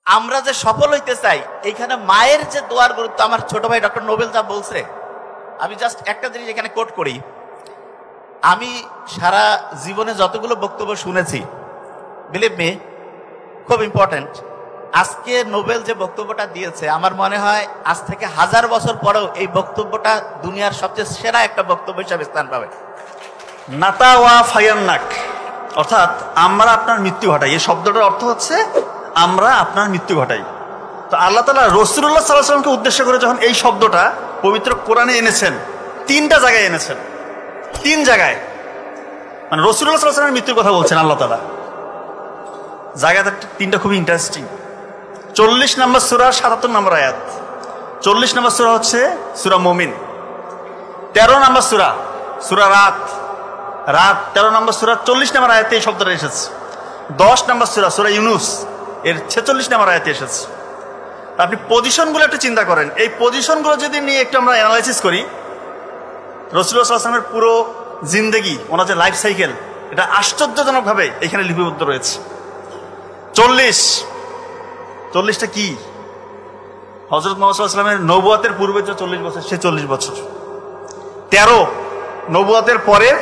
আমরা যে সফল হইতে চাই, এইখানে মায়ের যে দোয়ার গুরুত্ব আমার ছোট ভাই ডক্টর নোবেল যা বলছে, আমি জাস্ট একটা জিনিস এখানে কোট করি। আমি সারা জীবনে যতগুলো বক্তব্য শুনেছি, বিলিভ মি, খুব ইম্পর্টেন্ট। আজকে নোবেল যে বক্তব্যটা দিয়েছে, আমার মনে হয় আজ থেকে 1000 বছর পরেও এই বক্তব্যটা দুনিয়ার সবচেয়ে সেরা একটা বক্তব্য হিসাবে স্থান পাবে। নাতা ওয়া ফায়ান্নাক, অর্থাৎ আমরা আপনার মৃত্যু ঘটাই। এই শব্দটার অর্থ হচ্ছে আমরা আপনার মৃত্যু ঘটাই। তো আল্লাহ তাআলা রাসূলুল্লাহ সাল্লাল্লাহু আলাইহি ওয়াসাল্লামকে উদ্দেশ্য করে যখন এই শব্দটা পবিত্র কোরআনে এনেছেন, 3টা জায়গায় এনেছেন। 3 জায়গায় মানে রাসূলুল্লাহ সাল্লাল্লাহু আলাইহি ওয়াসাল্লামের মৃত্যুর কথা বলছেন আল্লাহ তাআলা। জায়গাটা 3টা খুবই ইন্টারেস্টিং। 40 নম্বর সূরা 77 নম্বর আয়াত। 40 নম্বর সূরা হচ্ছে সূরা মুমিন। 13 নম্বর সূরা সূরা রাত 13 নম্বর সূরা 40 নম্বর আয়াতে এই শব্দটা এসেছে। 10 নম্বর সূরা সূরা ইউনুস এর 46 নম্বর আয়াতে এসেছে। আপনি পজিশনগুলো একটু চিন্তা করেন। এই পজিশনগুলো যদি নিয়ে একটু আমরা অ্যানালাইসিস করি, রাসূলুল্লাহ সাল্লাল্লাহু আলাইহি ওয়াসাল্লামের পুরো জিন্দেগি, ওনার যে লাইফ সাইকেল, এটা আশ্চর্যজনকভাবে এখানে লিপিবদ্ধ রয়েছে। 40টা কি? হযরত মুহাম্মদ সাল্লাল্লাহু আলাইহি ওয়াসাল্লামের নবুয়তের পূর্বে যে 40 বছর, সে 40 বছর। 13 নবুয়তের পরের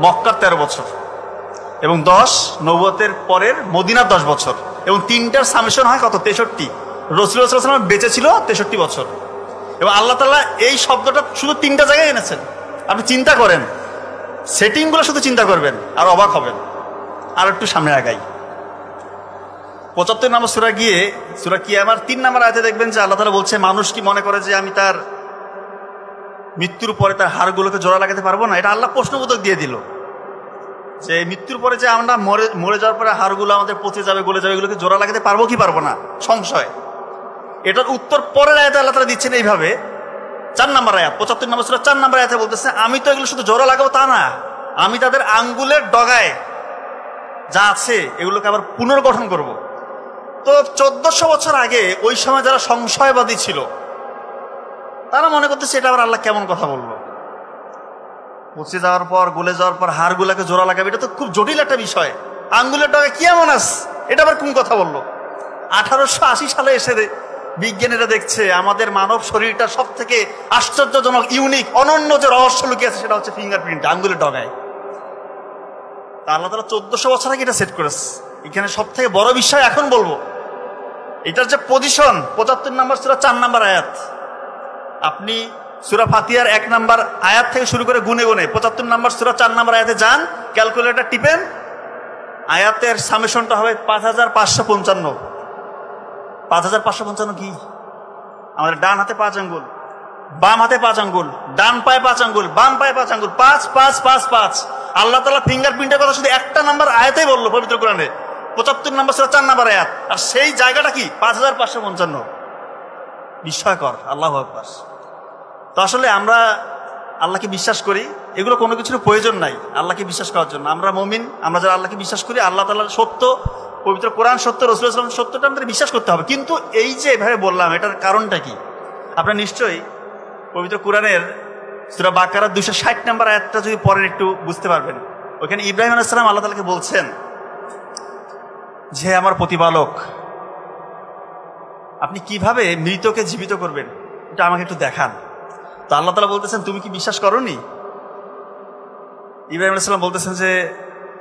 মক্কার 13 বছর, এবং 10 নবুয়তের পরের মদিনার 10 বছর, এবং 3টার সামেশন হয় কত? 63। রাসূলুল্লাহ সাল্লাল্লাহু আলাইহি ওয়াসাল্লাম বেঁচে ছিল 63 বছর, এবং আল্লাহ তাআলা এই শব্দটা শুধু 3টা জায়গায় এনেছেন। আপনি চিন্তা করেন, সেটিংগুলো শুধু চিন্তা করবেন আর অবাক হবেন। আর একটু সামনে আগাই, 75 নম্বর সূরা গিয়ে সূরা কিয়ামার 3 নম্বর আয়াতে দেখবেন যে আল্লাহ তাআলা বলছে, মানুষ কি মনে করে যে আমি তার মৃত্যুর পরে তার হাড়গুলোকে জোড়া লাগাতে পারবো না? এটা আল্লাহ প্রশ্নবোধক দিয়ে দিল যে মৃত্যুর পরে যে আমরা মরে যাওয়ার পরে হাড়গুলো আমাদের পচে যাবে, গলে যাবে, এগুলোকে জোড়া লাগাতে পারবো কি পারবো না? সংশয়। এটার উত্তর পরের আয়াতে আল্লাহ তাআলা দিচ্ছেন এইভাবে। 4 নম্বর আয়াত, 75 নম্বর সূরা 4 নম্বর আয়াতে বলতেছে, আমি তো এগুলো শুধু জোড়া লাগাবো তা না, আমি তাদের আঙ্গুলের ডগায় যা আছে এগুলোকে আবার পুনর্গঠন করব। তো 1400 বছর আগে ওই সময় যারা সংশয়বাদী ছিল, তারা মনে করতেছে এটা আবার আল্লাহ কেমন কথা বললো, পচে যাওয়ার পর গলে যাওয়ার পর হাড়গুলাকে জোড়া লাগাবে, এটা তো খুব জটিল একটা বিষয়। আঙ্গুলের ডগায় কি এমন আছে, এটা আবার কোন কথা বললো? 1880 সালে এসে বিজ্ঞানীরা দেখছে আমাদের মানব শরীরটা সব থেকে আশ্চর্যজনক, ইউনিক, অনন্য যে রহস্য লুকিয়ে আছে সেটা হচ্ছে ফিঙ্গারপ্রিন্ট, আঙ্গুলের ডগায়। আল্লাহ তাআলা 1400 বছর আগে এটা সেট করেছে। এখানে সব থেকে বড় বিষয় এখন বলবো, এটার যে পজিশন, 75 নম্বর সূরা 4 নম্বর আয়াত। আপনি সূরা ফাতিহার 1 নম্বর আয়াত থেকে শুরু করে গুনে গুনে 75 নম্বর সূরা 4 নম্বর আয়াতে যান, ক্যালকুলেটর টিপেন, আয়াতের সামেশনটা হবে 5555। 5555 কি? আমাদের ডান হাতে 5 আঙ্গুল, বাম হাতে 5 আঙ্গুল, ডান পায়ে 5 আঙ্গুল, বাম পায়ে 5 আঙ্গুল, 5 5 5 5। আল্লাহ তাআলা ফিঙ্গারপ্রিন্টের কথা শুধু একটা নাম্বার আয়াতেই বললো পবিত্র কোরআনে, 75 নম্বর সূরা 4 নম্বর আয়াত। আর সেই জায়গাটা কি? 5555। বিস্ময়কর, আল্লাহু আকবার। তো আসলে আমরা আল্লাহকে বিশ্বাস করি, এগুলো কোনো কিছুর প্রয়োজন নাই আল্লাহকে বিশ্বাস করার জন্য। আমরা মুমিন, আমরা যারা আল্লাহকে বিশ্বাস করি, আল্লাহ তাআলার সত্য, পবিত্র কোরআন সত্য, রাসূলুল্লাহ সাল্লাল্লাহু আলাইহি ওয়াসাল্লাম সত্যটা আমাদের বিশ্বাস করতে হবে। কিন্তু এই যে এভাবে বললাম, এটার কারণটা কি? আপনারা নিশ্চয়ই পবিত্র কোরআনের সূরা বাকারার 260 নম্বর আয়াতটা যদি পড়েন একটু বুঝতে পারবেন। ওখানে ইব্রাহিম আলাইহিস সালাম আল্লাহ তাআলাকে বলছেন যে, আমার প্রতিপালক, আপনি কিভাবে মৃতকে জীবিত করবেন এটা আমাকে একটু দেখান। তো আল্লাহ তাআলা বলতেছেন, তুমি কি বিশ্বাস করোনি? ইব্রাহিম আলাইহিস সালাম বলতেছেন যে,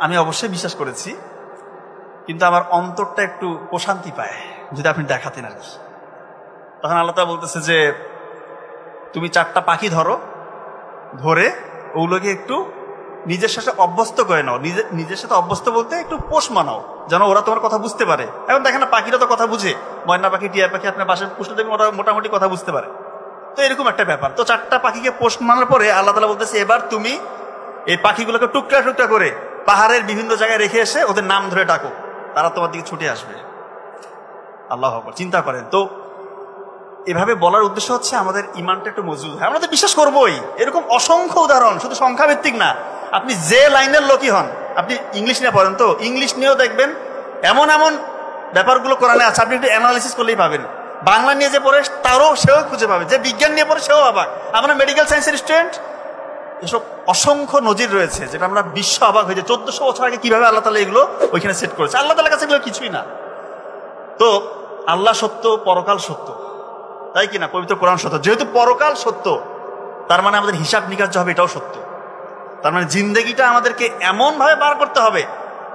আমি অবশ্যই বিশ্বাস করেছি, কিন্তু আমার অন্তরটা একটু প্রশান্তি পায় যদি আপনি দেখাতেন আর কি। তখন আল্লাহ তাআলা বলতেছে যে, তুমি 4টা পাখি ধরো, ধরে ওগুলোকে একটু নিজের সাথে অভ্যস্ত করে নাও। নিজের সাথে অভ্যস্ত বলতে একটু পোষ মানাও, যেন ওরা তোমার কথা বুঝতে পারে। এখন দেখেন না, পাখিরা তো কথা বুঝে, ময়না পাখি, টিয়া পাখি, আপনার বাসায় পুষলে দেখবেন ওরা মোটামুটি কথা বুঝতে পারে। তো এরকম একটা ব্যাপার। তো 4টা পাখিকে পোষ মানার পরে আল্লাহ তাআলা বলতেছে, এবার তুমি এই পাখিগুলোকে টুকরা টুকরা করে পাহাড়ের বিভিন্ন জায়গায় রেখে এসে ওদের নাম ধরে ডাকো, তারা তোমার দিকে ছুটে আসবে। আল্লাহু আকবার। চিন্তা করেন তো, এভাবে বলার উদ্দেশ্য হচ্ছে আমাদের ইমানটা একটু মজবুত হয়। আমরা তো বিশ্বাস করবোই। এরকম অসংখ্য উদাহরণ, শুধু সংখ্যাভিত্তিক না, আপনি যে লাইনের লোকই হন, আপনি ইংলিশ নিয়ে পড়েন তো, ইংলিশ নিয়েও দেখবেন এমন এমন ব্যাপারগুলো কোরআনে আছে, আপনি একটু অ্যানালাইসিস করলেই পাবেন। বাংলা নিয়ে যে পড়ে তারও সেও খুঁজে পাবে, যে বিজ্ঞান নিয়ে পড়ে সেও অবাক। আমরা মেডিকেল সায়েন্সের স্টুডেন্ট, এসব অসংখ্য নজির রয়েছে যেটা আমরা বিশ্ব অবাক হয়েছে। 1400 বছর আগে কিভাবে আল্লাহ তাআলা এগুলো ওইখানে সেট করেছে। আল্লাহ তাআলার কাছে এগুলো কিছুই না। তো আল্লাহ সত্য, পরকাল সত্য, তাই কিনা? পবিত্র কোরআন সত্য। যেহেতু পরকাল সত্য, তার মানে আমাদের হিসাব নিকাশ হবে এটাও সত্য। তার মানে জিন্দেগিটা আমাদেরকে এমন ভাবে পার করতে হবে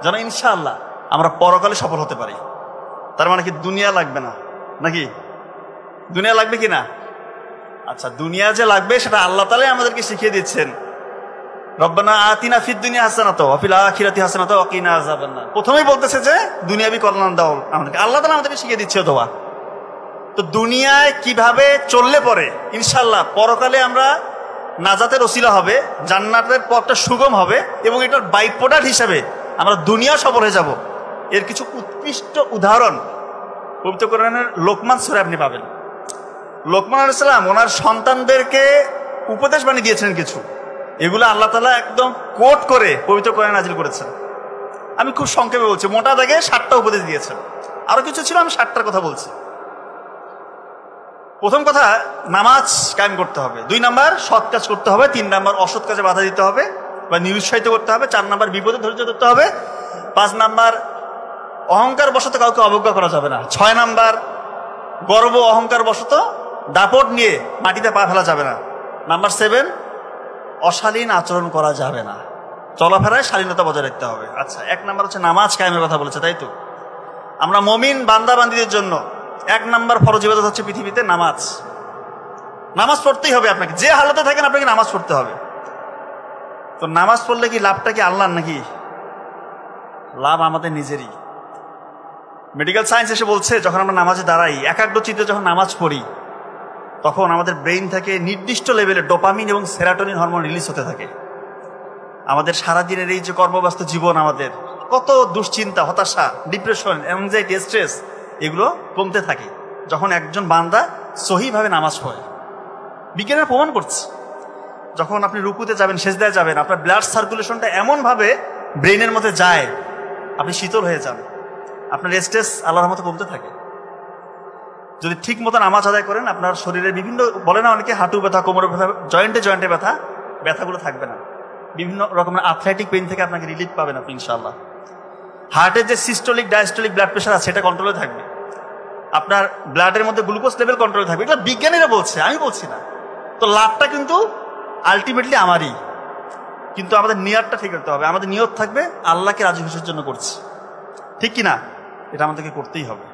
যেন ইনশাআল্লাহ আমরা পরকালে সফল হতে পারি। তার মানে কি দুনিয়া লাগবে না নাকি? দুনিয়া লাগবে কি না? আচ্ছা, দুনিয়া যে লাগবে সেটা আল্লাহ তাআলাই আমাদেরকে শিখিয়ে দিচ্ছেন। রব্বানা আতিনা ফিদ দুনিয়া হাসানাত ওয়া ফিল আখিরাতি হাসানাত ওয়া কিনা আযাবান্নার। প্রথমেই বলতেছে যে দুনিয়াবি কল্যাণ দাও আমাদেরকে, আল্লাহ তাআলা আমাদেরকে শিখিয়ে দিচ্ছে দোয়া। তো দুনিয়ায় কিভাবে চললে পরে ইনশাআল্লাহ পরকালে আমরা নাজাতের ওসিলা হবে, জান্নাতের পথটা সুগম হবে এবং এটার বাই প্রোডাক্ট হিসাবে আমরা দুনিয়া সফল হয়ে যাব, এর কিছু উৎকৃষ্ট উদাহরণ পবিত্র কোরআনের লোকমান সূরায় আপনি পাবেন। লোকমান আলাইহিস সালাম ওনার সন্তানদেরকে উপদেশ বাণী দিয়েছেন কিছু, এগুলো আল্লাহ তাআলা একদম কোট করে পবিত্র কোরআনে নাজিল করেছেন। আমি খুব সংক্ষেপে বলছি, মোটা দাগে 7টা উপদেশ দিয়েছেন, আরো কিছু ছিল, আমি 7টার কথা বলছি। প্রথম কথা, নামাজ কায়েম করতে হবে। 2 নাম্বার, সৎ কাজ করতে হবে। 3 নাম্বার, অসৎ কাজে বাধা দিতে হবে বা নিরুৎসাহিত করতে হবে। 4 নাম্বার, বিপদে ধৈর্য ধরতে হবে। 5 নাম্বার, অহংকার বশত কাউকে অবজ্ঞা করা যাবে না। 6 নাম্বার, গর্ব অহংকার বশত দাপট নিয়ে মাটিতে পা ফেলা যাবে না। নাম্বার 7, অশালীন আচরণ করা যাবে না, চলাফেরায় শালীনতা বজায় রাখতে হবে। আচ্ছা, 1 নাম্বার হচ্ছে নামাজ কায়েমের কথা বলেছে, তাই তো? আমরা মুমিন বান্দা বান্দীদের জন্য 1 নাম্বার ফরজ ইবাদত হচ্ছে পৃথিবীতে নামাজ। নামাজ পড়তেই হবে আপনাকে, যে হালতে থাকেন আপনাকে নামাজ পড়তে হবে। তো নামাজ পড়লে কি লাভটা কি আল্লাহর নাকি? লাভ আমাদের নিজেরই। মেডিকেল সায়েন্স এসে বলছে, যখন আমরা নামাজে দাঁড়াই, একাগ্র চিত্তে যখন নামাজ পড়ি, তখন আমাদের ব্রেইন থেকে নির্দিষ্ট লেভেলে ডোপামিন এবং সেরাটোনিন হরমোন রিলিজ হতে থাকে। আমাদের সারাদিনের এই যে কর্মব্যস্ত জীবন, আমাদের কত দুশ্চিন্তা, হতাশা, ডিপ্রেশন, অ্যাংজাইটি, স্ট্রেস, এগুলো কমতে থাকে যখন একজন বান্দা সহিভাবে নামাজ পড়ে। বিজ্ঞানের প্রমাণ করছে, যখন আপনি রুকুতে যাবেন, সেজদায় যাবেন, আপনার ব্লাড সার্কুলেশনটা এমনভাবে ব্রেইনের মধ্যে যায়, আপনি শীতল হয়ে যান, আপনার স্ট্রেস আল্লাহর মতো কমতে থাকে। যদি ঠিক মতো নামাজ আদায় করেন, আপনার শরীরের বিভিন্ন, বলে না অনেকে, হাঁটু ব্যথা, কোমরে ব্যথা, জয়েন্টে ব্যথা, ব্যথাগুলো থাকবে না। বিভিন্ন রকমের আর্থ্রাইটিক পেইন থেকে আপনাকে রিলিফ পাবেন আপনি ইনশাআল্লাহ। হার্টের যে সিস্টোলিক ডায়াস্টোলিক ব্লাড প্রেশার আছে, সেটা কন্ট্রোলে থাকবে। আপনার ব্লাডের মধ্যে গ্লুকোজ লেভেল কন্ট্রোলে থাকবে। এটা বিজ্ঞানীরা বলছে, আমি বলছি না। তো লাভটা কিন্তু আলটিমেটলি আমারই, কিন্তু আমাদের নিয়তটা ঠিক করতে হবে। আমাদের নিয়ত থাকবে আল্লাহকে রাজি খুশির জন্য করছি, ঠিক কিনা? এটা আমাদেরকে করতেই হবে।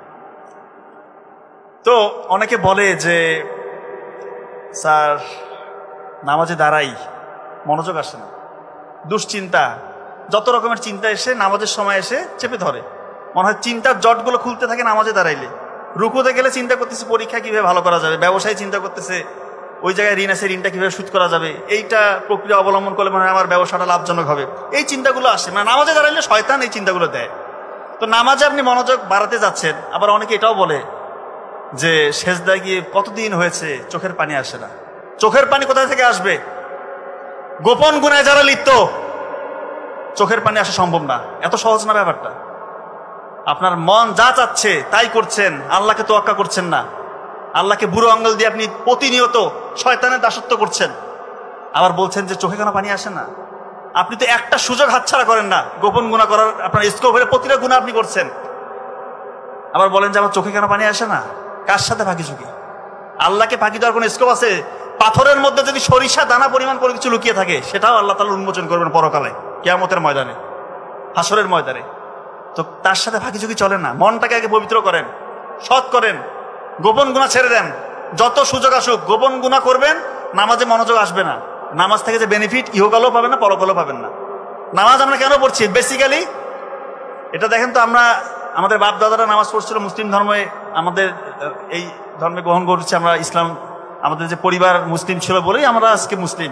তো অনেকে বলে যে স্যার নামাজে দাঁড়াই, মনোযোগ আসে না, দুশ্চিন্তা, যত রকমের চিন্তা এসে নামাজের সময় এসে চেপে ধরে। মনে হয় চিন্তার জটগুলো খুলতে থাকে নামাজে দাঁড়াইলে। রুকুতে গেলে চিন্তা করতেছে পরীক্ষা কিভাবে ভালো করা যাবে, ব্যবসায় চিন্তা করতেছে ওই জায়গায় ঋণ আছে, ঋণটা কিভাবে শোধ করা যাবে, এইটা প্রক্রিয়া অবলম্বন করলে মানে আমার ব্যবসাটা লাভজনক হবে, এই চিন্তাগুলো আসে। মানে নামাজে দাঁড়াইলে শয়তান এই চিন্তাগুলো দেয়। তো নামাজে আপনি মনোযোগ বাড়াতে যাচ্ছেন, আবার অনেকে এটাও বলে যে সেজদায় গিয়ে কতদিন হয়েছে চোখের পানি আসে না। চোখের পানি কোথা থেকে আসবে? গোপন গুনায় যারা লিপ্ত, চোখের পানি আসা সম্ভব না। এত সহজ না ব্যাপারটা। আপনার মন যা চাচ্ছে তাই করছেন, আল্লাহকে তোয়াক্কা করছেন না, আল্লাহকে বুড়ো আঙ্গুল দিয়ে আপনি প্রতিনিয়ত শয়তানের দাসত্ব করছেন, আবার বলছেন যে চোখে কেন পানি আসে না। আপনি তো একটা সুযোগ হাতছাড়া করেন না গোপন গুনাহ করার, আপনার স্কোপ হলে প্রতিটা গুনাহ আপনি করছেন, আবার বলেন যে আমার চোখে কেন পানি আসে না। কার সাথে ফাঁকি ঝুঁকি? আল্লাহকে ফাঁকি দেওয়ার কোনো স্কোপ আছে? পাথরের মধ্যে যদি সরিষা দানা পরিমাণ করে কিছু লুকিয়ে থাকে, সেটাও আল্লাহ তাআলা উন্মোচন করবেন পরকালে, কিয়ামতের ময়দানে, হাসরের ময়দানে। তো তার সাথে ফাঁকি ঝুঁকি চলে না। মনটাকে আগে পবিত্র করেন, সৎ করেন, গোপন গুনাহ ছেড়ে দেন। যত সুযোগ আসুক গোপন গুনাহ করবেন, নামাজে মনোযোগ আসবে না। নামাজ থেকে যে বেনিফিট ইহকালেও পাবেন না, পরকালেও পাবেন না। নামাজ আমরা কেন পড়ছি? বেসিক্যালি এটা দেখেন তো, আমরা আমাদের বাপ দাদারা নামাজ পড়ছিল মুসলিম ধর্মে, আমাদের এই ধর্মে গ্রহণ করছি আমরা ইসলাম, আমাদের যে পরিবার মুসলিম ছিল বলেই আমরা আজকে মুসলিম।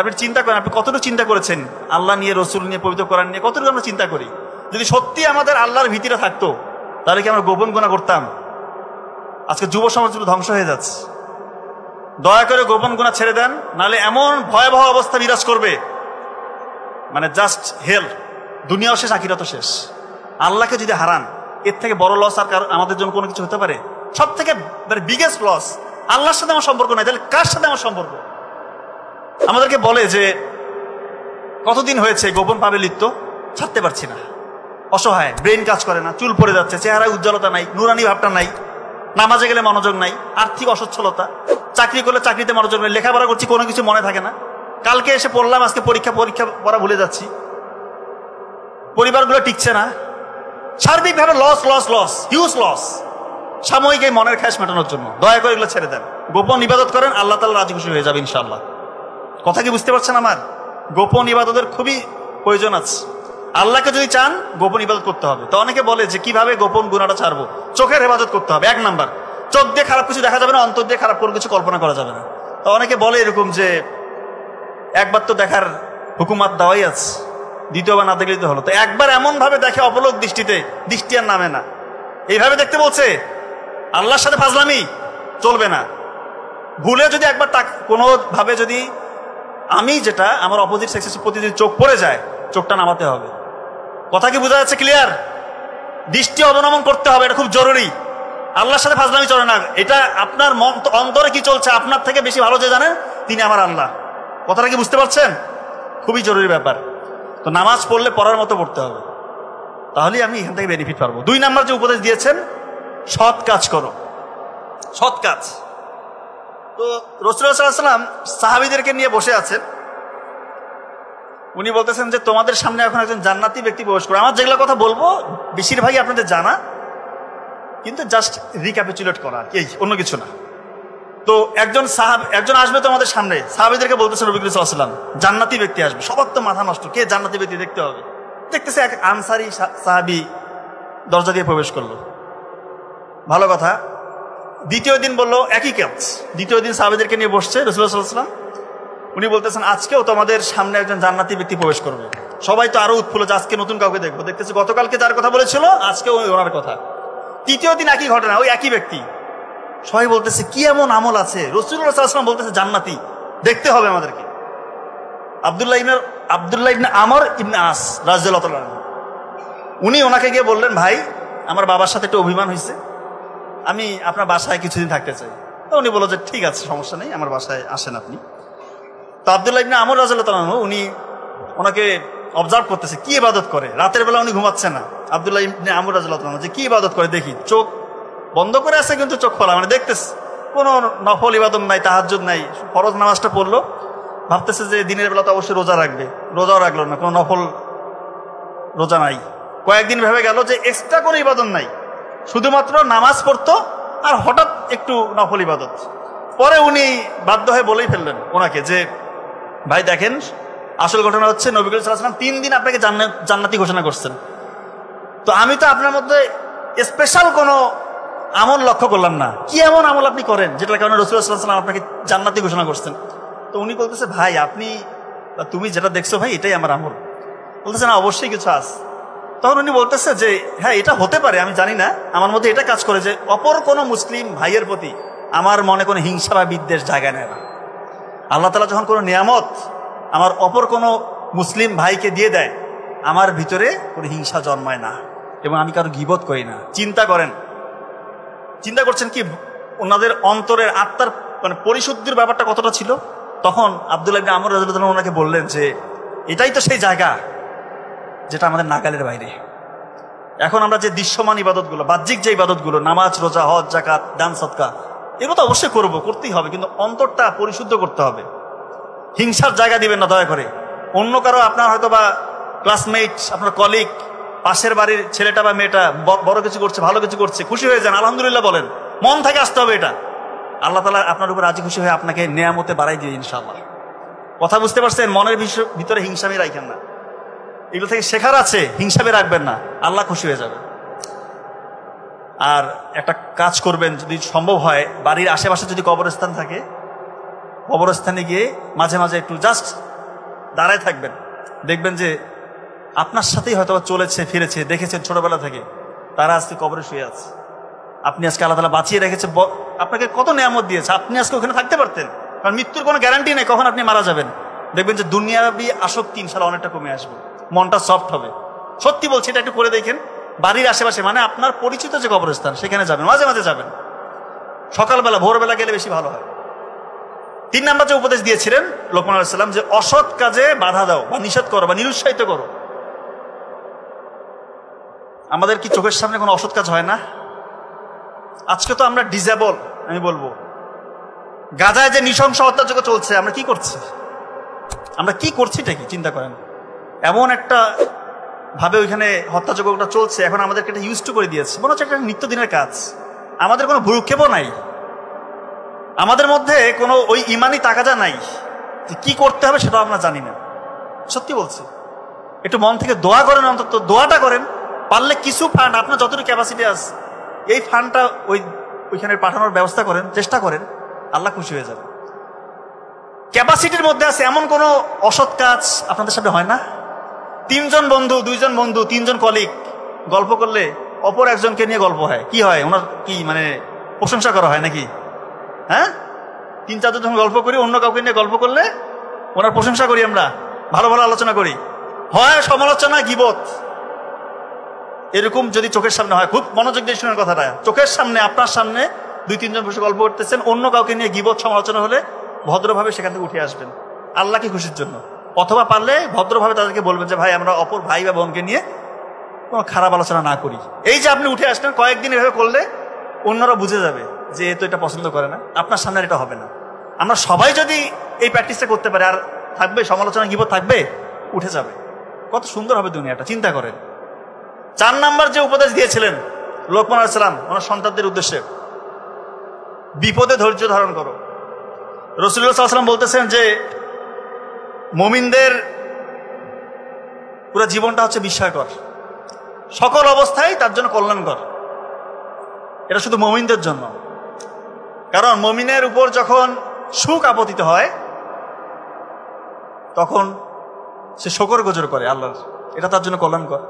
আপনি চিন্তা করেন, আপনি কতটুকু চিন্তা করেছেন আল্লাহ নিয়ে, রসুল নিয়ে, পবিত্র কোরআন নিয়ে, কতটুকু আমরা চিন্তা করি? যদি সত্যি আমাদের আল্লাহর ভীতিটা থাকতো, তাহলে কি আমরা গোপন গুনাহ করতাম? আজকে যুব সমাজগুলো ধ্বংস হয়ে যাচ্ছে। দয়া করে গোপন গুনাহ ছেড়ে দেন, নাহলে এমন ভয়াবহ অবস্থা বিরাজ করবে, মানে জাস্ট হেল, দুনিয়াও শেষ, আখিরাতও শেষ। আল্লাহকে যদি হারান, এর থেকে বড় লস আর আমাদের জন্য কোনো কিছু হতে পারে? সব থেকে বিগেস্ট লস। আল্লাহর সাথে আমার সম্পর্ক নাই, তাহলে কার সাথে আমার সম্পর্ক? আমাদেরকে বলে যে কতদিন হয়েছে গোপন পাবে লিপ্ত, ছাড়তে পারছি না, অসহায়, ব্রেন কাজ করে না, চুল পড়ে যাচ্ছে, চেহারায় উজ্জ্বলতা নাই, নুরানি ভাবটা নাই, নামাজে গেলে মনোযোগ নাই, আর্থিক অসচ্ছলতা, চাকরি করলে চাকরিতে মনোযোগ নেই, লেখাপড়া করছি কোনো কিছু মনে থাকে না, কালকে এসে পড়লাম আজকে পরীক্ষা পড়া ভুলে যাচ্ছি, পরিবারগুলো টিকছে না, সার্বিকভাবে loss loss loss, huge loss, সাময়িক এই মনের খ্যাস মেটানোর জন্য। দয়া করে এগুলো ছেড়ে দেন, গোপন ইবাদত করেন, আল্লাহ তাআলা রাজি খুশি হয়ে যাবে ইনশাআল্লাহ। কথা কি বুঝতে পারছেন আমার? গোপন ইবাদতের খুবই প্রয়োজন আছে। আল্লাহকে যদি চান গোপন ইবাদত করতে হবে। তো অনেকে বলে যে কিভাবে গোপন গুনাহটা ছাড়বো? চোখের হেফাজত করতে হবে। 1 নাম্বার, চোখ দিয়ে খারাপ কিছু দেখা যাবে না, অন্তর দিয়ে খারাপ কোনো কিছু কল্পনা করা যাবে না। তো অনেকে বলে এরকম যে একবার তো দেখার হুকুমাত দেওয়াই আছে, দ্বিতীয়বার না দেখলেই তো হলো। তো একবার এমন ভাবে দেখে অপলক দৃষ্টিতে, দৃষ্টি আর নামে না, এইভাবে দেখতে বলছে। আল্লাহর সাথে ফাজলামি চলবে না। ভুলে যদি একবার কোনো ভাবে যদি আমি যেটা আমার অপোজিট সেক্সের প্রতি যদি চোখ পড়ে যায়, চোখটা নামাতে হবে। কথা কি বোঝা যাচ্ছে? ক্লিয়ার? দৃষ্টি অবনমন করতে হবে, এটা খুব জরুরি। আল্লাহর সাথে ফাজলামি চলে না। এটা আপনার মন অন্তরে কি চলছে আপনার থেকে বেশি ভালো যে জানেন, তিনি আমার আল্লাহ। কথাটা কি বুঝতে পারছেন? খুবই জরুরি ব্যাপার। তো নামাজ পড়লে পড়ার মতো পড়তে হবে, তাহলেই আমি এখান থেকে বেনিফিট পারবো। 2 নাম্বার যে উপদেশ দিয়েছেন, সৎ কাজ করো, সৎ কাজ। তো রাসূলুল্লাহ সাল্লাল্লাহু আলাইহি ওয়াসাল্লাম সাহাবীদেরকে নিয়ে বসে আছেন, উনি বলতেছেন যে তোমাদের সামনে এখন একজন জান্নাতি ব্যক্তি প্রবেশ করে। আমার যেগুলো কথা বলবো বেশিরভাগই আপনাদের জানা, কিন্তু জাস্ট রিক্যাপিচুলেট করা, এই অন্য কিছু না। তো একজন আসবে তোমাদের সামনে, সাহাবীদেরকে বলতেছেন নবী সাল্লাল্লাহু আলাইহি ওয়াসাল্লাম জান্নাতি ব্যক্তি আসবে। সবার তো মাথা নষ্ট, কে জান্নাতি ব্যক্তি দেখতে হবে। দেখতেছে এক আনসারী সাহাবী দরজা দিয়ে প্রবেশ করলো, ভালো কথা। দ্বিতীয় দিন বললো একই কাজ, দ্বিতীয় দিন সাহাবীদেরকে নিয়ে বসছে রাসূলুল্লাহ সাল্লাল্লাহু আলাইহি ওয়াসাল্লাম, উনি বলতেছেন আজকেও তোমাদের সামনে একজন জান্নাতি ব্যক্তি প্রবেশ করবে। সবাই তো আরো উৎফুল্ল যে আজকে নতুন কাউকে দেখবো। দেখতেছে গতকালকে যার কথা বলেছিল আজকে ওনার কথা। তৃতীয় দিন একই ঘটনা, ওই একই ব্যক্তি। সবাই বলতেছে কি এমন আমল আছে? রাসূলুল্লাহ সাল্লাল্লাহু আলাইহি ওয়াসাল্লাম বলতেছে জান্নাতি, দেখতে হবে আমাদেরকে। আব্দুল্লাহ ইবনে আমর ইবনে আস রাদিয়াল্লাহু তাআলা আনহু, উনি ওনাকে গিয়ে বললেন, ভাই আমার বাবার সাথে একটু অভিমান হয়েছে, আমি আপনার বাসায় কিছুদিন থাকতে চাই। তো উনি বলল যে ঠিক আছে, সমস্যা নেই, আমার বাসায় আসেন আপনি। তো আব্দুল্লাহ ইবনে আমর রাদিয়াল্লাহু তাআলা আনহু উনি ওনাকে অবজার্ভ করতেছে, কি ইবাদত করে। রাতের বেলা উনি ঘুমাচ্ছে না। আব্দুল্লাহ ইবনে আমর রাদিয়াল্লাহু তাআলা যে কি ইবাদত করে দেখি, চোখ বন্ধ করে আছে কিন্তু চোখ খোলা, মানে দেখতেছে কোনো নফল ইবাদত নাই, তাহাজ্জুদ নাই। ফরজ নামাজটা পড়লো, ভাবতেছে যে দিনের বেলা তো অবশ্যই রোজা রাখবে, রোজাও রাখলো না, কোনো নফল রোজা নাই। কয়েকদিন ভেবে গেল যে এক্সট্রা কোনো ইবাদত নাই, শুধুমাত্র নামাজ পড়তো আর হঠাৎ একটু নফল ইবাদত। পরে উনি বাধ্য হয়ে বলেই ফেললেন ওনাকে যে ভাই দেখেন, আসল ঘটনা হচ্ছে নবী সাল্লাল্লাহু আলাইহি ওয়াসাল্লাম 3 দিন আপনাকে জান্নাতি ঘোষণা করছেন। তো আমি তো আপনার মধ্যে স্পেশাল কোনো আমল লক্ষ্য করলাম না, কি এমন আমল আপনি করেন যেটার কারণে রাসূলুল্লাহ সাল্লাল্লাহু আলাইহি ওয়াসাল্লাম আপনাকে জান্নাতি ঘোষণা করছেন? তো উনি বলতেছে ভাই আপনি তুমি যেটা দেখছো ভাই এটাই আমার আমল। বলতেছে না অবশ্যই কিছু আছে। তখন উনি বলতেছে যে হ্যাঁ এটা হতে পারে, আমি জানি না, আমার মধ্যে এটা কাজ করে যে অপর কোনো মুসলিম ভাইয়ের প্রতি আমার মনে কোনো হিংসা বা বিদ্বেষ জায়গা নেয় না। আল্লাহ তাআলা যখন কোনো নিয়ামত আমার অপর কোনো মুসলিম ভাইকে দিয়ে দেয়, আমার ভিতরে কোনো হিংসা জন্মায় না এবং আমি কারো গীবত করি না। চিন্তা করছেন কি ওনাদের অন্তরের আত্মার মানে পরিশুদ্ধির ব্যাপারটা কতটা ছিল। তখন আব্দুল্লাহ ইবনে আমর রাদিয়াল্লাহু তাআলা ওনাকে বললেন যে এটাই তো সেই জায়গা যেটা আমাদের নাগালের বাইরে। এখন আমরা যে দৃশ্যমান ইবাদতগুলো, বাহ্যিক যে ইবাদতগুলো, নামাজ, রোজা, হজ, যাকাত, দান, সদকা, এগুলো তো অবশ্যই করতেই হবে, কিন্তু অন্তরটা পরিশুদ্ধ করতে হবে। হিংসার জায়গা দিবেন না দয়া করে। অন্য কারো আপনার হয়তো বা ক্লাসমেট, আপনার কলিগ, পাশের বাড়ির ছেলেটা বা মেয়েটা বড় কিছু করছে, ভালো কিছু করছে, খুশি হয়ে যান, আলহামদুলিল্লাহ বলেন, মন থেকে আসতে হবে এটা। আল্লাহ তাআলা আপনার উপর রাজি খুশি হয়ে আপনাকে নেয়ামতে বাড়াই দিয়ে ইনশাআল্লাহ। কথা বুঝতে পারছেন? মনের ভিতরে হিংসামি রাখেন না, এগুলো থেকে শেখার আছে, হিংসামি রাখবেন না, আল্লাহ খুশি হয়ে যাবে। আর একটা কাজ করবেন, যদি সম্ভব হয় বাড়ির আশেপাশে যদি কবরস্থান থাকে, কবরস্থানে গিয়ে মাঝে মাঝে একটু জাস্ট দাঁড়ায় থাকবেন। দেখবেন যে আপনার সাথেই হয়তো চলেছে ফিরেছে, দেখেছেন ছোটবেলা থেকে, তারা আজকে কবরে শুয়ে আছে। আপনি আজকে আল্লাহ তাআলা বাঁচিয়ে রেখেছে, আপনাকে কত নিয়ামত দিয়েছে, আপনি আজকে ওখানে থাকতে পারতেন। কারণ মৃত্যুর কোনো গ্যারান্টি নেই কখন আপনি মারা যাবেন। দেখবেন যে দুনিয়াবি আসক্তি ইনশাআল্লাহ অনেকটা কমে আসবে, মনটা সফট হবে। সত্যি বলছি, এটা একটু করে দেখেন। বাড়ির আশেপাশে মানে আপনার পরিচিত যে কবরস্থান সেখানে যাবেন, মাঝে মাঝে যাবেন, সকালবেলা ভোরবেলা গেলে বেশি ভালো হয়। 3 নাম্বার যে উপদেশ দিয়েছিলেন লোকমান আলাইহিস সালাম, যে অসৎ কাজে বাধা দাও বা নিষেধ করো বা নিরুৎসাহিত করো। আমাদের কি চোখের সামনে কোনো অসৎ কাজ হয় না? আজকে তো আমরা ডিজেবল। আমি বলবো গাজায় যে নৃশংস হত্যাযজ্ঞ চলছে, আমরা কি করছি? আমরা কি করছিটা কি চিন্তা করেন। এমন একটা ভাবে ওইখানে হত্যাযজ্ঞটা চলছে, এখন আমাদেরকে এটা ইউজ টু করে দিয়েছে, মনে হচ্ছে একটা নিত্যদিনের কাজ। আমাদের কোনো ভ্রুক্ষেপও নাই, আমাদের মধ্যে কোনো ওই ইমানি তাকাজা নাই যে কি করতে হবে সেটাও আমরা জানি না। সত্যি বলছি, একটু মন থেকে দোয়া করেন, অন্তত দোয়াটা করেন। পারলে কিছু ফান্ড, আপনার যতটুকু ক্যাপাসিটি আছে, এই ফান্ডটা ওইখানে পাঠানোর ব্যবস্থা করেন, চেষ্টা করেন, আল্লাহ খুশি হয়ে যাবে। ক্যাপাসিটির মধ্যে আছে এমন কোনো অসৎ কাজ আপনাদের সামনে হয় না? 3 জন বন্ধু, 2 জন বন্ধু, 3 জন কলিগ গল্প করলে অপর একজনকে নিয়ে গল্প হয়, কি হয়? ওনার কি মানে প্রশংসা করা হয় নাকি? হ্যাঁ, 3-4 জন যখন গল্প করি, অন্য কাউকে নিয়ে গল্প করলে ওনার প্রশংসা করি, আমরা ভালো ভালো আলোচনা করি, হয় সমালোচনা, গীবত। এরকম যদি চোখের সামনে হয়, খুব মনোযোগ দিয়ে শুনের কথাটা, চোখের সামনে আপনার সামনে 2-3 জন বসে গল্প করতেছেন, অন্য কাউকে নিয়ে গীবত সমালোচনা হলে ভদ্রভাবে সেখান থেকে উঠে আসবেন আল্লাহকে খুশির জন্য। অথবা পারলে ভদ্রভাবে তাদেরকে বলবেন যে ভাই, আমরা অপর ভাই বা বোনকে নিয়ে কোনো খারাপ আলোচনা না করি। এই যে আপনি উঠে আসলেন, কয়েকদিন এভাবে করলে অন্যরা বুঝে যাবে যে এ তো এটা পছন্দ করে না, আপনার সামনে এটা হবে না। আমরা সবাই যদি এই প্র্যাকটিসটা করতে পারি, আর থাকবে সমালোচনা, গীবত থাকবে, উঠে যাবে। কত সুন্দর হবে দুনিয়াটা, চিন্তা করেন। 4 নাম্বার যে উপদেশ দিয়েছিলেন লোকমান আলাইহিস সালাম ওনার সন্তানদের উদ্দেশ্যে, বিপদে ধৈর্য ধারণ করো। রাসূলুল্লাহ সাল্লাল্লাহু আলাইহি ওয়াসাল্লাম বলতেছেন যে মুমিনদের পুরো জীবনটা হচ্ছে বিস্ময়কর, সকল অবস্থায় তার জন্য কল্যাণকর। এটা শুধু মুমিনদের জন্য, কারণ মুমিনের উপর যখন সুখ আপতিত হয় তখন সে শকর গোজর করে আল্লাহর, এটা তার জন্য কল্যাণকর।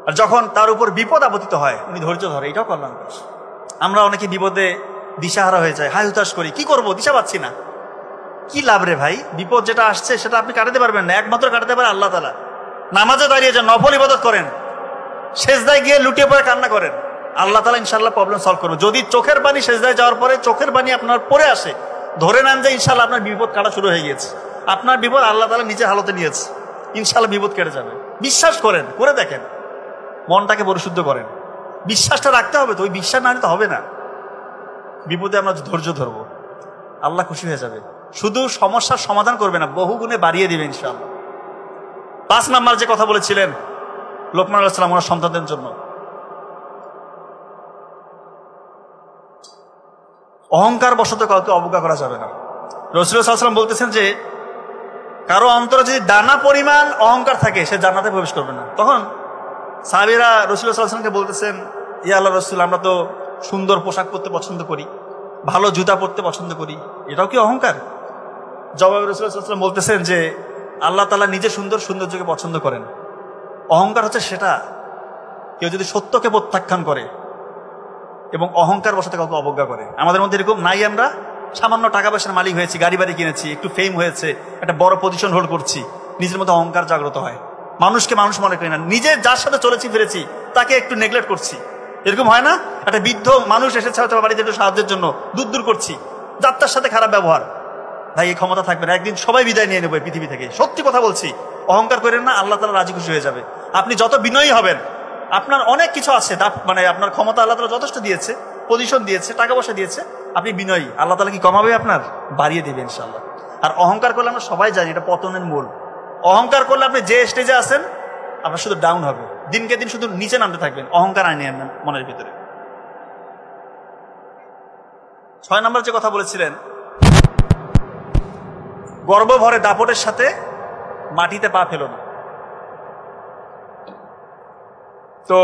আর যখন তার উপর বিপদ আপতিত হয় উনি ধৈর্য ধরে, এটাও কল্যাণকর। আমরা অনেকে বিপদে দিশাহারা হয়ে যায়, হাই হুতাশ করি, কি করব, দিশা পাচ্ছি না। কি লাভ রে ভাই? বিপদ যেটা আসছে সেটা আপনি কাটাতে পারবেন না, একমাত্র কাটাতে পারে আল্লাহ তাআলা। নামাজে দাঁড়িয়ে যান, নফল ইবাদত করেন, সেজদায় গিয়ে লুটিয়ে পড়ে কান্না করেন, আল্লাহ তাআলা ইনশাআল্লাহ প্রবলেম সলভ করবে। যদি চোখের পানি সেজদায় যাওয়ার পরে চোখের পানি আপনার পরে আসে, ধরে নেন যে ইনশাআল্লাহ আপনার বিপদ কাটা শুরু হয়ে গিয়েছে, আপনার বিপদ আল্লাহ তাআলা নিজের হালতে নিয়েছে, ইনশাআল্লাহ বিপদ কেটে যাবে। বিশ্বাস করেন, করে দেখেন, মনটাকে পরিশুদ্ধ করেন। বিশ্বাসটা রাখতে হবে, তো ওই বিশ্বাস না নিতে হবে না। বিপদে আমরা ধৈর্য ধরবো, আল্লাহ খুশি হয়ে যাবে। শুধু সমস্যার সমাধান করবে না, বহু গুণে বাড়িয়ে দিবে ইনশাআল্লাহ। 5 নাম্বার যে কথা বলেছিলেন লোকমান আলাইহিস সালাম ওনার সন্তানদের জন্য, অহংকার বশত কাউকে অবজ্ঞা করা যাবে না। রাসূলুল্লাহ সাল্লাল্লাহু আলাইহি ওয়াসাল্লাম বলতেছেন যে কারো অন্তরে যদি দানা পরিমাণ অহংকার থাকে, সে জান্নাতে প্রবেশ করবে না। তখন সাহাবীরা রাসূলুল্লাহ সাল্লাল্লাহু আলাইহি ওয়াসাল্লামকে বলতেছেন, ইয়া আল্লাহর রাসূল, আমরা তো সুন্দর পোশাক পরতে পছন্দ করি, ভালো জুতা পরতে পছন্দ করি, এটাও কি অহংকার? জবাবে রাসূলুল্লাহ সাল্লাল্লাহু আলাইহি ওয়াসাল্লাম বলতেছেন যে আল্লাহ তাআলা নিজে সৌন্দর্যকে পছন্দ করেন। অহংকার হচ্ছে সেটা, কেউ যদি সত্যকে প্রত্যাখ্যান করে এবং অহংকার বশত কাউকে অবজ্ঞা করে। আমাদের মধ্যে এরকম নাই? আমরা সামান্য টাকা পয়সার মালিক হয়েছি, গাড়ি বাড়ি কিনেছি, একটু ফেম হয়েছে, একটা বড় পজিশন হোল্ড করছি, নিজের মধ্যে অহংকার জাগ্রত হয়, মানুষকে মানুষ মনে করি না, নিজে যার সাথে চলেছি ফিরেছি তাকে একটু নেগলেক্ট করছি। এরকম হয় না? একটা বৃদ্ধ মানুষ এসেছে হয়তো বাড়িতে একটু সাহায্যের জন্য, দূর করছি, যাত্রার সাথে খারাপ ব্যবহার। ভাই, এই ক্ষমতা থাকবে না, একদিন সবাই বিদায় নিয়ে নেবো পৃথিবী থেকে। সত্যি কথা বলছি, অহংকার করেন না, আল্লাহ তাআলা রাজি খুশি হয়ে যাবে। আপনি যত বিনয়ী হবেন, আপনার অনেক কিছু আছে, মানে আপনার ক্ষমতা আল্লাহ তাআলা যথেষ্ট দিয়েছে, পজিশন দিয়েছে, টাকা পয়সা দিয়েছে, আপনি বিনয়ী, আল্লাহ তাআলা কি কমাবে? আপনার বাড়িয়ে দিবে ইনশাআল্লাহ। আর অহংকার করলে আমরা সবাই জানি এটা পতনের মূল। অহংকার করলে আপনি যে স্টেজে আছেন আপনার শুধু ডাউন হবে, দিনকে দিন শুধু নিচে নামতে থাকবেন, অহংকার আনিয়ে আনবেন মনের ভিতরে। 6 নম্বর যে কথা বলেছিলেন, গর্ব ভরে দাপটের সাথে মাটিতে পা ফেলো না। তো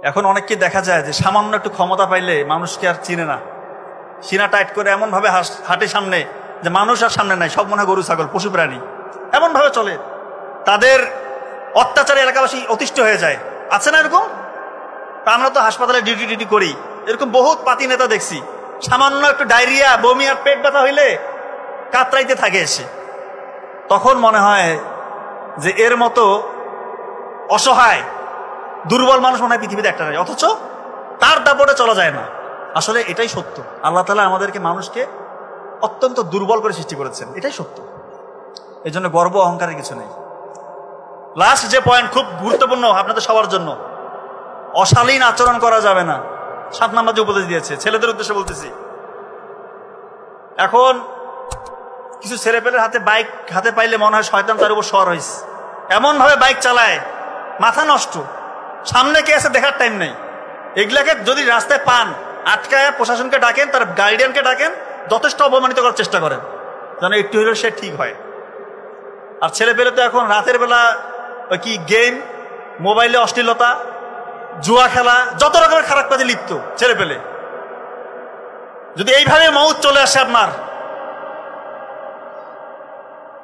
এখন অনেককে দেখা যায় যে সামান্য একটু ক্ষমতা পাইলে মানুষকে আর চিনে না, সিনা টাইট করে এমন ভাবে হাঁটে সামনে যে মানুষ আর সামনে নাই, সব মনে হয় গরু ছাগল পশু প্রাণী, এমন ভাবে চলে, তাদের অত্যাচারে এলাকাবাসী অতিষ্ঠ হয়ে যায়। আছে না এরকম? আমরা তো হাসপাতালে ডিউটি করি, এরকম বহুত পাতি নেতা দেখছি, সামান্য একটু ডায়রিয়া, বমি আর পেট ব্যথা হইলে কাতরাইতে থাকে এসে। তখন মনে হয় যে এর মতো অসহায় দুর্বল মানুষ মনে হয় পৃথিবীতে একটা নাই, অথচ তার দাপটে চলা যায় না। আসলে এটাই সত্য, আল্লাহ তাআলা আমাদেরকে, মানুষকে অত্যন্ত দুর্বল করে সৃষ্টি করেছেন, এটাই সত্য। এই জন্য গর্ব অহংকারের কিছু নেই। লাস্ট যে পয়েন্ট খুব গুরুত্বপূর্ণ আপনাদের সবার জন্য, অশালীন আচরণ করা যাবে না। 7 নাম্বার যে উপদেশ দিয়েছে, ছেলেদের উদ্দেশ্যে বলতেছি। এখন কিছু ছেলেপেলের বাইক হাতে পাইলে মনে হয় শয়তান তার উপর সওয়ার হয়েছে, এমন ভাবে বাইক চালায়, মাথা নষ্ট। সামনে কে আছে দেখার টাইম নেই। এগুলাকে যদি রাস্তায় পান, আটকায় প্রশাসনকে ডাকেন, তার গার্ডিয়ানকে ডাকেন, যথেষ্ট অপমানিত করার চেষ্টা করেন, যেন একটু হলেও সে ঠিক হয়। আর ছেলেপেলে তো এখন রাতের বেলা ওই কি গেম, মোবাইলে অশ্লীলতা, জুয়া খেলা, যত রকমের খারাপ কাজে লিপ্ত ছেলেপেলে। যদি এইভাবে মউত চলে আসে আপনার,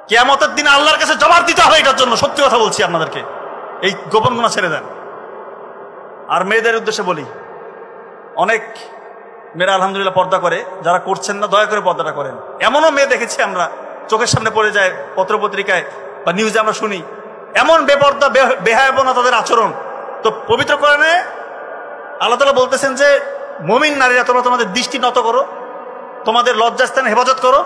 কিয়ামতের দিনে আল্লাহর কাছে জবাব দিতে হবে এটার জন্য। সত্যি কথা বলছি আপনাদেরকে, এই গোপন গুনাহ ছেড়ে দেন। আর মেয়েদের উদ্দেশ্যে বলি, অনেক মেয়েরা আলহামদুলিল্লাহ পর্দা করে, যারা করছেন না দয়া করে পর্দাটা করেন। এমনও মেয়ে দেখেছি আমরা, চোখের সামনে পড়ে যায়, পত্রপত্রিকায় বা নিউজে আমরা শুনি, এমন বেপর্দা বেহায়াপনা তাদের আচরণ। তো পবিত্র কোরআনে আল্লাহ তাআলা বলতেছেন যে মুমিন নারীরা তোমরা তোমাদের দৃষ্টি নত করো, তোমাদের লজ্জাস্থানে হেফাজত করো,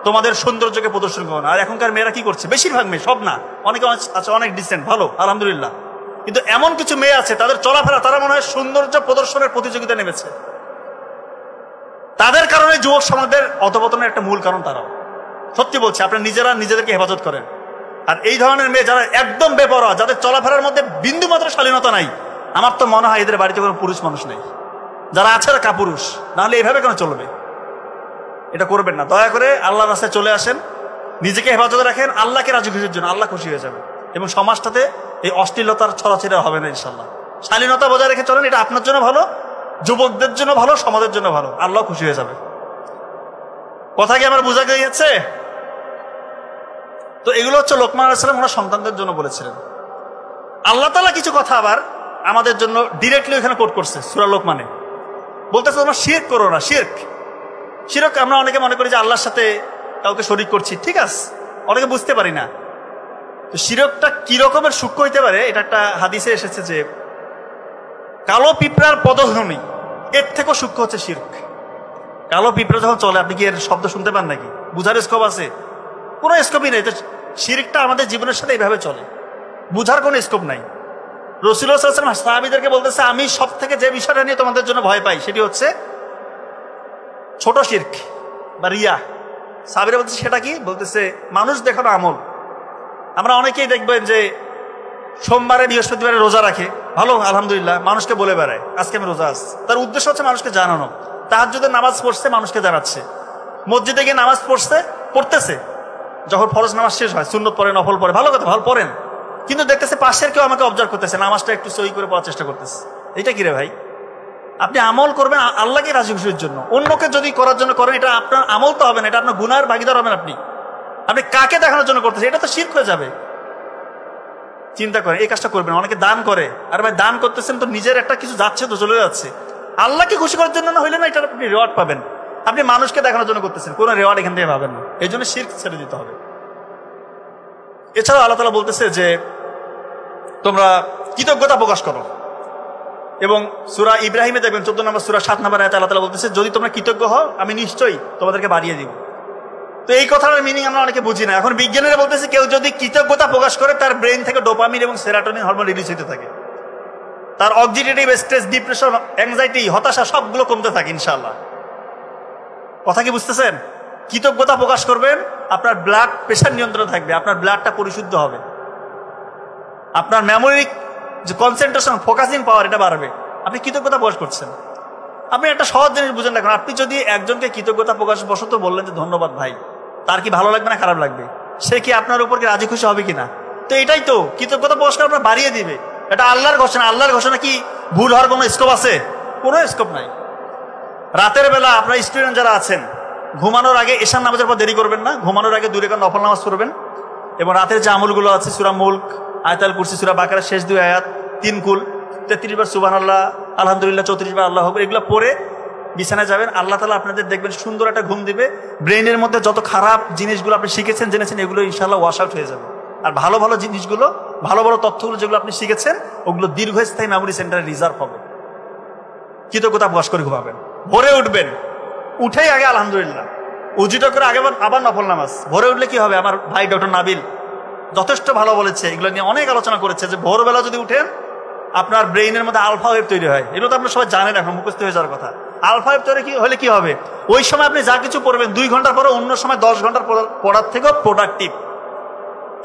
তোমাদের সৌন্দর্যকে প্রদর্শন করো না। আর এখনকার মেয়েরা কি করছে? বেশিরভাগ মেয়ে, সব না, অনেকে আছে অনেক ডিসেন্ট, ভালো আলহামদুলিল্লাহ, কিন্তু এমন কিছু মেয়ে আছে তাদের চলাফেরা, তারা মনে হয় সৌন্দর্য প্রদর্শনের প্রতিযোগিতা নেমেছে। তাদের কারণে যুবক সমাজের অধপতনের একটা মূল কারণ তারাও। সত্যি বলছি, আপনারা নিজেরা নিজেদেরকে হেফাজত করেন। আর এই ধরনের মেয়ে যারা একদম বেপরোয়া, যাদের চলাফেরার মধ্যে বিন্দু মাত্র শালীনতা নাই, আমার তো মনে হয় এদের বাড়িতে কোনো পুরুষ মানুষ নেই। যারা আছে তারা কাপুরুষ, নাহলে এইভাবে কেন চলবে? এটা করবেন না। দয়া করে আল্লাহর রাস্তায় চলে আসেন, নিজেকে হেফাজতে রাখেন, আল্লাহকে রাজি খুশির জন্য। আল্লাহ খুশি হয়ে যাবে এবং সমাজটাতে এই অশ্লীলতার ছড়াছড়ি হবে না ইনশাল্লাহ। শালীনতা বজায় রেখে চলেন, এটা আপনার জন্য ভালো, যুবকদের জন্য ভালো, সমাজের জন্য ভালো। আল্লাহ খুশি হয়ে যাবে। কথা কি আমার বোঝা গিয়েছে? তো এগুলো হচ্ছে লোকমান আলাইহিস সালাম ওনার সন্তানদের জন্য বলেছিলেন। আল্লাহ তাআলা কিছু কথা আবার আমাদের জন্য ডিরেক্টলি এখানে কোট করছে সূরা লোকমানে। বলতেছে তোমরা শিরক করো না। শিরক আমরা অনেকে মনে করি যে আল্লাহর সাথে কাউকে শরীক করছি, ঠিক আছে, অনেকে বুঝতে পারি না। তো শিরকটা কি রকমের সূক্ষ্ম হইতে পারে, এটা একটা হাদিসে এসেছে যে কালো পিঁপড়ার পদধ্বনি এর থেকেও সূক্ষ্ম হচ্ছে শিরক। কালো পিঁপড়া যখন চলে, আপনি কি এর শব্দ শুনতে পান নাকি? বুঝার স্কোপ আছে? কোনো স্কোপই নেই। তো শিরকটা আমাদের জীবনের সাথে এইভাবে চলে, বুঝার কোনো স্কোপ নাই। রাসূলুল্লাহ সাল্লাল্লাহু আলাইহি ওয়াসাল্লাম সাহাবীদেরকে বলতেছে, আমি সব থেকে যে বিষয়টা নিয়ে তোমাদের জন্য ভয় পাই সেটি হচ্ছে ছোট শিরক বা রিয়া। সাহাবীরা বলতেছে সেটা কি? বলতেছে মানুষ দেখানো আমল। আমরা অনেকেই দেখবেন যে সোমবারে বৃহস্পতিবারে রোজা রাখে, ভালো আলহামদুলিল্লাহ, মানুষকে বলে বেড়ায় আজকে আমি রোজা আছি। তার উদ্দেশ্য হচ্ছে মানুষকে জানানো। তাহাজ্জুদের নামাজ পড়ছে, মানুষকে জানাচ্ছে। মসজিদে গিয়ে নামাজ পড়তেছে, যখন ফরজ নামাজ শেষ হয় সুন্নত পড়ে, নফল পড়ে, ভালো কথা, ভালো পড়েন, কিন্তু দেখতেছে পাশের কেউ আমাকে অবজার্ভ করতেছে, নামাজটা একটু সহি করে পড়ার চেষ্টা করতেছে। এটা কি রে ভাই? আপনি আমল করবেন আল্লাহকে রাজি খুশির জন্য, অন্যকে যদি করার জন্য করেন, এটা আপনার আমল তো হবে না, এটা আপনার গুনাহের ভাগীদার হবেন। আপনি কাকে দেখানোর জন্য করতেছেন? এটা তো শিরক হয়ে যাবে। চিন্তা করেন, এই কাজটা করবেন। অনেকে দান করে, আর ভাই দান করতেছেন তো নিজের একটা কিছু যাচ্ছে, তো চলে যাচ্ছে। আল্লাহকে খুশি করার জন্য না হইলে না, এটা আপনি রেওয়ার্ড পাবেন। আপনি মানুষকে দেখানোর জন্য করতেছেন, কোনো রেওয়ার্ড এখান থেকে পাবেন না। এই জন্য শিরক ছেড়ে দিতে হবে। এছাড়াও আল্লাহ তাআলা বলতেছে যে তোমরা কৃতজ্ঞতা প্রকাশ করো, এবং সূরা ইব্রাহিমে দেখবেন 14 নম্বর সূরা 7 নম্বর আয়াতে আল্লাহ তাআলা বলতেছে যদি তোমরা কৃতজ্ঞ হও আমি নিশ্চয়ই তোমাদেরকে বাড়িয়ে দিব। তো এই কথার মিনিং আমরা অনেকে বুঝি না। এখন বিজ্ঞানীরা বলতেছে কেউ যদি কৃতজ্ঞতা প্রকাশ করে, তার ব্রেন থেকে ডোপামিন এবং সেরাটোনিন হরমোন রিলিজ হতে থাকে, তার অক্সিডেটিভ স্ট্রেস, ডিপ্রেশন, অ্যাংজাইটি, হতাশা সবগুলো কমতে থাকে ইনশাআল্লাহ। কথা কি বুঝতেছেন? কৃতজ্ঞতা প্রকাশ করবেন, আপনার ব্লাড প্রেশার নিয়ন্ত্রণ থাকবে, আপনার ব্লাডটা পরিশুদ্ধ হবে, আপনার মেমোরি যে কনসেন্ট্রেশন, ফোকাসিং পাওয়ার, এটা বাড়বে। আপনি কৃতজ্ঞতা প্রকাশ করছেন। আপনি একটা সহজ জিনিস বুঝেন রাখুন, আপনি যদি একজনকে কৃতজ্ঞতা প্রকাশ বশত বললেন যে ধন্যবাদ ভাই, তার কি ভালো লাগবে না খারাপ লাগবে? সে কি আপনার উপর কি রাজি খুশি হবে কিনা? তো এটাই তো কৃতজ্ঞতা প্রকাশ করে আপনার বাড়িয়ে দিবে। এটা আল্লাহর ঘোষণা। আল্লাহর ঘোষণা কি ভুল হওয়ার কোনো স্কোপ আছে? কোনো স্কোপ নাই। রাতের বেলা আপনার স্টুডেন্ট যারা আছেন, ঘুমানোর আগে এশার নামাজের পর দেরি করবেন না, ঘুমানোর আগে 2 রাকাত নফল নামাজ পড়বেন, এবং রাতের যে আমলগুলো আছে সূরা মুলক, আয়াতুল কুরসি, সূরা বাকারার শেষ 2 আয়াত, 3 কুল, 33 বার সুবহানাল্লাহ, আলহামদুলিল্লাহ, 34 বার আল্লাহু আকবার, এগুলো পড়ে বিছানায় যাবেন। আল্লাহ তাআলা আপনাদের দেখবেন সুন্দর একটা ঘুম দিবে। ব্রেনের মধ্যে যত খারাপ জিনিসগুলো আপনি শিখেছেন, জেনেছেন, এগুলো ইনশাআল্লাহ ওয়াশ আউট হয়ে যাবে। আর ভালো ভালো জিনিসগুলো, ভালো ভালো তথ্যগুলো যেগুলো আপনি শিখেছেন, ওগুলো দীর্ঘস্থায়ী মেমোরি সেন্টারে রিজার্ভ হবে। কৃতজ্ঞতা প্রকাশ করে ঘুমাবেন। ভোরে উঠবেন, উঠেই আগে আলহামদুলিল্লাহ, উজুটা করে আগে আবার নফল নামাজ। ভোরে উঠলে কি হবে? আমার ভাই ডক্টর নাবিল যথেষ্ট ভালো বলেছে, এগুলো নিয়ে অনেক আলোচনা করেছে যে ভোরবেলা যদি উঠেন আপনার ব্রেইনের মধ্যে আলফা ওয়েভ তৈরি হয়। এগুলো তো আপনারা সবাই জানেন, এখন মুখস্থ হয়ে যাওয়ার কথা। আলফা ওয়েভ তৈরি হলে কি হবে, ওই সময় আপনি যা কিছু পড়বেন 2 ঘন্টার পরে অন্য সময় 10 ঘন্টার পড়ার থেকেও প্রোডাক্টিভ।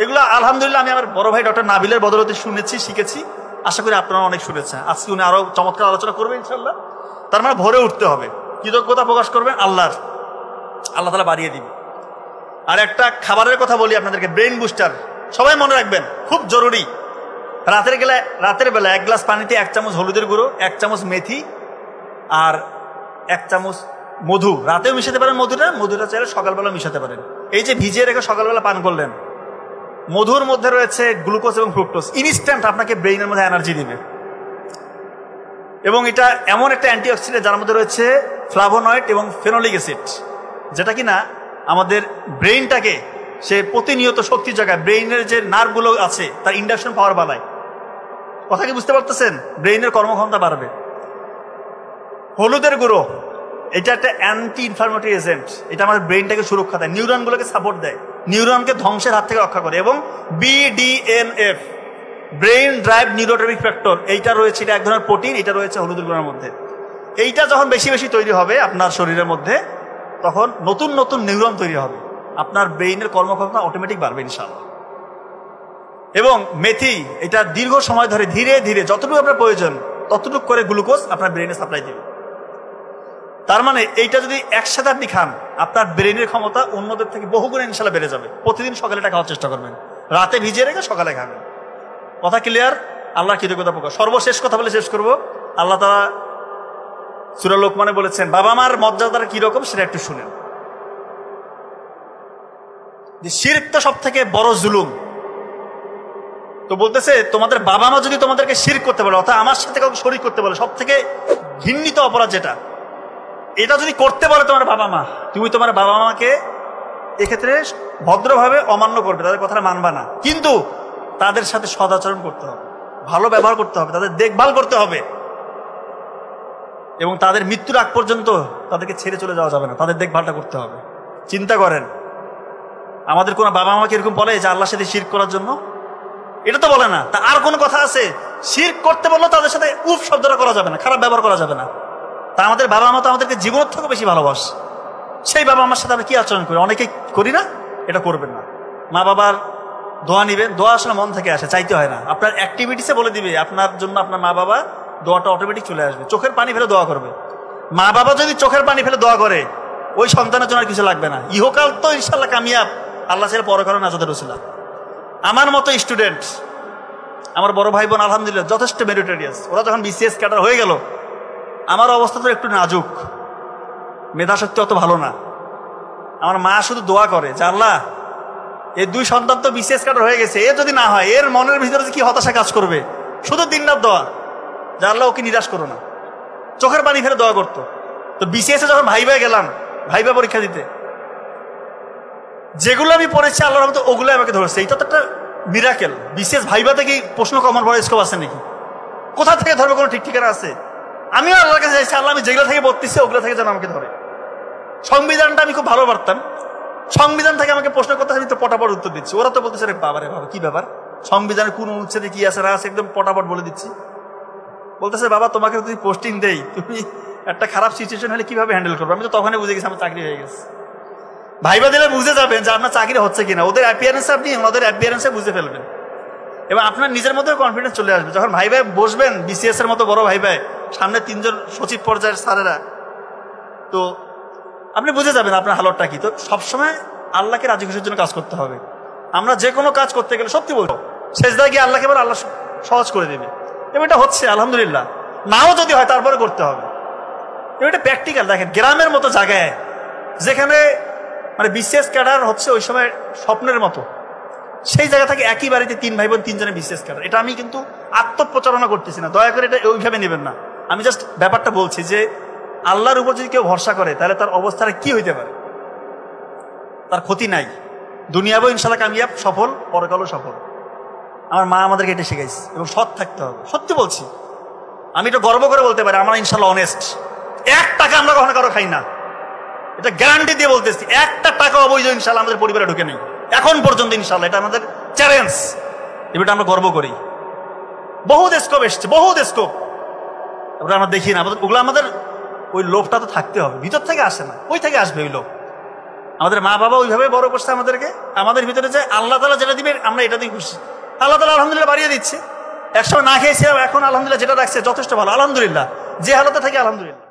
এগুলো আলহামদুলিল্লাহ আমি আমার বড় ভাই ডক্টর নাবিলের বদলতে শুনেছি, শিখেছি। আশা করি আপনারা অনেক শুনেছেন। আজকে উনি আরো চমৎকার আলোচনা করবেন ইনশাল্লাহ। তার মানে ভরে উঠতে হবে, কৃতজ্ঞতা প্রকাশ করবেন আল্লাহর, আল্লাহ তাআলা বাড়িয়ে দিবে। আর একটা খাবারের কথা বলি আপনাদেরকে, ব্রেইন বুস্টার সবাই মনে রাখবেন, খুব জরুরি। রাতের বেলা 1 গ্লাস পানিতে 1 চামচ হলুদের গুঁড়ো, 1 চামচ মেথি আর 1 চামচ মধু, রাতেও মিশাতে পারেন। মধুটা চাইলে সকালবেলা মিশাতে পারেন। এই যে ভিজিয়ে রেখে সকালবেলা পান করলেন, মধুর মধ্যে রয়েছে গ্লুকোজ এবং ফ্রুক্টোজ, ইনস্ট্যান্ট আপনাকে ব্রেইনের মধ্যে এনার্জি দিবে। এবং এটা এমন একটা অ্যান্টিঅক্সিডেন্ট যার মধ্যে রয়েছে ফ্লাভোনয়েড এবং ফেনোলিক অ্যাসিড, যেটা কিনা আমাদের ব্রেইনটাকে সে প্রতিনিয়ত শক্তি জায়গায়, ব্রেইনের যে নার্ভগুলো আছে তার ইন্ডাকশন পাওয়ার বাড়ায়। কথা কি বুঝতে পারতেছেন? ব্রেইনের কর্মক্ষমতা বাড়বে। হলুদের গুঁড়ো এটা একটা অ্যান্টি ইনফ্লামেটরি এজেন্ট, এটা আমাদের ব্রেইনটাকে সুরক্ষা দেয়, নিউরনগুলোকে সাপোর্ট দেয়, নিউরনকে ধ্বংসের হাত থেকে রক্ষা করে। এবং BDNF brain drive neurotrophic factor, এইটা রয়েছে, এটা এক ধরনের প্রোটিন, এটা রয়েছে হলুদের গুঁড়োর মধ্যে। এইটা যখন বেশি বেশি তৈরি হবে আপনার শরীরের মধ্যে, তখন নতুন নতুন নিউরন তৈরি হবে, আপনার ব্রেইনের কর্মক্ষমতা অটোমেটিক বাড়বে ইনশাআল্লাহ। এবং মেথি এটা দীর্ঘ সময় ধরে ধীরে ধীরে যতটুকু আপনার প্রয়োজন ততটুকু করে গ্লুকোজ আপনার ব্রেইনে সাপ্লাই দিবে। তার মানে এইটা যদি একসাথে আপনি খান, আপনার ব্রেইনের ক্ষমতা অন্যদের থেকে বহুগুণে ইনশাআল্লাহ বেড়ে যাবে। প্রতিদিন সকালে এটা খাওয়ার চেষ্টা করবেন, রাতে ভিজিয়ে রেখে সকালে খাবেন। কথা ক্লিয়ার? আল্লাহ কৃতজ্ঞতা প্রকাশ। সর্বশেষ কথা বলে শেষ করব। আল্লাহ তাআলা সূরা লোকমানে বলেছেন, বাবা মার মর্যাদা কিরকম সেটা একটু শুনেন। যে শিরক তো সব থেকে বড় জুলুম। তো বলতেছে তোমাদের বাবা মা যদি তোমাদেরকে শিরক করতে বলে, অর্থাৎ আমার সাথে কাউকে শরীক করতে বলে, সব থেকে ঘৃণিত অপরাধ যেটা, এটা যদি করতে বলে তোমার বাবা মা, তুমি তোমার বাবা মাকে এক্ষেত্রে ভদ্রভাবে অমান্য করবে, তাদের কথাটা মানবা না, কিন্তু তাদের সাথে সদাচরণ করতে হবে, ভালো ব্যবহার করতে হবে, তাদের দেখভাল করতে হবে, এবং তাদের মৃত্যুর আগ পর্যন্ত তাদেরকে ছেড়ে চলে যাওয়া যাবে না, তাদের দেখভালটা করতে হবে। চিন্তা করেন, আমাদের কোনো বাবা মাকে এরকম বলে যে আল্লাহর সাথে শিরক করার জন্য? এটা তো বলে না। তা আর কোনো কথা আছে? শিরক করতে বললেও তাদের সাথে উফ শব্দটা করা যাবে না, খারাপ ব্যবহার করা যাবে না। তা আমাদের বাবা মা তো আমাদেরকে জীবনের থেকে বেশি ভালোবাসে, সেই বাবা মার সাথে আমরা কি আচরণ করি? অনেকে করি না? এটা করবেন না। মা বাবার দোয়া নিবেন, দোয়া আসলে মন থেকে আসে, চাইতে হয় না। আপনার অ্যাক্টিভিটিসে বলে দিবে আপনার জন্য আপনার মা বাবা, দোয়াটা অটোমেটিক চলে আসবে। চোখের পানি ফেলে দোয়া করবে। মা বাবা যদি চোখের পানি ফেলে দোয়া করে, ওই সন্তানের জন্য আর কিছু লাগবে না। ইহকাল তো ইনশাল্লাহ কামিয়াব, আল্লাহ ছেড়ে পরকালে নাজাতের রসিলা। আমার মতো স্টুডেন্ট, আমার বড় ভাই বোন আলহামদুলিল্লাহ যথেষ্ট মেরিটোরিয়াস। ওরা যখন BCS ক্যাডার হয়ে গেল, আমার অবস্থা তো একটু নাজুক, মেধাশক্তি অত ভালো না। আমার মা শুধু দোয়া করে যে আল্লাহ, এই 2 সন্তান তো BCS ক্যাডার হয়ে গেছে, এ যদি না হয়, এর মনের ভিতরে কি হতাশা কাজ করবে। শুধু দিনরাত দোয়া যে আল্লাহ ওকে নিরাশ করো না। চোখের পানি ফেলে দোয়া করতো। তো BCS যখন ভাইবা গেলাম, ভাইবা পরীক্ষা দিতে, যেগুলো আমি পড়েছি আল্লাহর রহমতে ওগুলো আমাকে ধরেছে। এটা তো একটা মিরাকেল। BCS ভাইবাতে কি প্রশ্ন কমন পড়ার স্কোপ আছে নাকি? কোথা থেকে ধরবে, কোনো ঠিক ঠিকানা আছে? আমিও আল্লাহর কাছে চাইছি, আল্লাহ আমি যেগুলো থেকে পড়তেছি ওগুলো থেকে যেন আমাকে ধরে। সংবিধানটা আমি খুব ভালো পারতাম, সংবিধান থেকে আমাকে প্রশ্ন করতে আমি তো পটাপট উত্তর দিচ্ছি। ওরা তো বলতেছে রে বাবা রে বাবা, কি ব্যাপার, সংবিধানের কোন অনুচ্ছেদে কি আছে না আছে একদম পটাপট বলে দিচ্ছি। বলতেছে বাবা তোমাকে যদি পোস্টিং দেই, তুমি একটা খারাপ সিচুয়েশন হলে কিভাবে হ্যান্ডেল করবো? আমি তো তখনই বুঝে গেছি আমার চাকরি হয়ে গেছে। ভাইবা দিলে বুঝে যাবেন যে আপনার চাকরি হচ্ছে কিনা, ওদের অ্যাপিয়ারেন্সে আপনি ওদের অ্যাপিয়ারেন্সে বুঝে ফেলবেন, এবং আপনার নিজের মধ্যে কনফিডেন্স চলে আসবে। যখন ভাইবায় বসবেন, BCS এর মতো বড় ভাইবায়, সামনে 3 জন সচিব পর্যায়ের স্যারেরা, তো আপনি বুঝে যাবেন আপনার হালতটা কি। তো সবসময় আল্লাহকে রাজি খুশির জন্য কাজ করতে হবে। আমরা যে কোনো কাজ করতে গেলে সত্যি বলবো, সেজদায় গিয়ে আল্লাহকে বলে, আল্লাহ সহজ করে দেবে। এবং এটা হচ্ছে আলহামদুলিল্লাহ। নাও যদি হয় তারপরে করতে হবে। এবং এটা প্র্যাকটিক্যাল। দেখেন, গ্রামের মতো জায়গায় যেখানে মানে BCS ক্যাডার হচ্ছে ওই সময় স্বপ্নের মতো, সেই জায়গা থেকে একই বাড়িতে 3 ভাই বোন 3 জনে BCS ক্যাডার। এটা আমি কিন্তু আত্মপ্রচারণা করতেছি না, দয়া করে এটা ওইভাবে নেবেন না। আমি জাস্ট ব্যাপারটা বলছি যে আল্লাহর উপর যদি কেউ ভরসা করে তাহলে তার অবস্থাটা কি হইতে পারে। তার ক্ষতি নাই, দুনিয়াও ইনশাল্লাহ কামিয়াব, সফল, পরকালও সফল। আমার মা আমাদেরকে এটা শিখাইছে। এবং সৎ থাকতে হবে, সত্যি বলছি। আমি এটা গর্ব করে বলতে পারি, আমরা ইনশাল্লাহ অনেস্ট। 1 টাকা আমরা কখনো কারো খাই না, এটা গ্যারান্টি দিয়ে বলতেছি। 1টা টাকা অবৈধ ইনশাল্লাহ আমাদের পরিবারে ঢুকে নেই এখন পর্যন্ত ইনশাল্লাহ। এটা আমাদের চ্যালেঞ্জ, এটা আমরা গর্ব করি। বহুত স্কোপ এসছে, বহুত স্কোপ। ওগুলো আমরা দেখি না, ওগুলো আমাদের ওই লোভটা তো থাকতে হবে, ভিতর থেকে আসে না, ওই থেকে আসবে ওই লোভ। আমাদের মা বাবা ওইভাবে বড় করছে আমাদেরকে, আমাদের ভিতরে যে আল্লাহ তাআলা যেটা দিবে আমরা এটা দিয়ে খুশি। আল্লাহ তাআলা আলহামদুলিল্লাহ বাড়িয়ে দিচ্ছে। একসময় না খেয়েছিলাম, এখন আলহামদুলিল্লাহ যেটা রাখছে যথেষ্ট ভালো, আলহামদুলিল্লাহ। যে হালতে থাকি আলহামদুলিল্লাহ।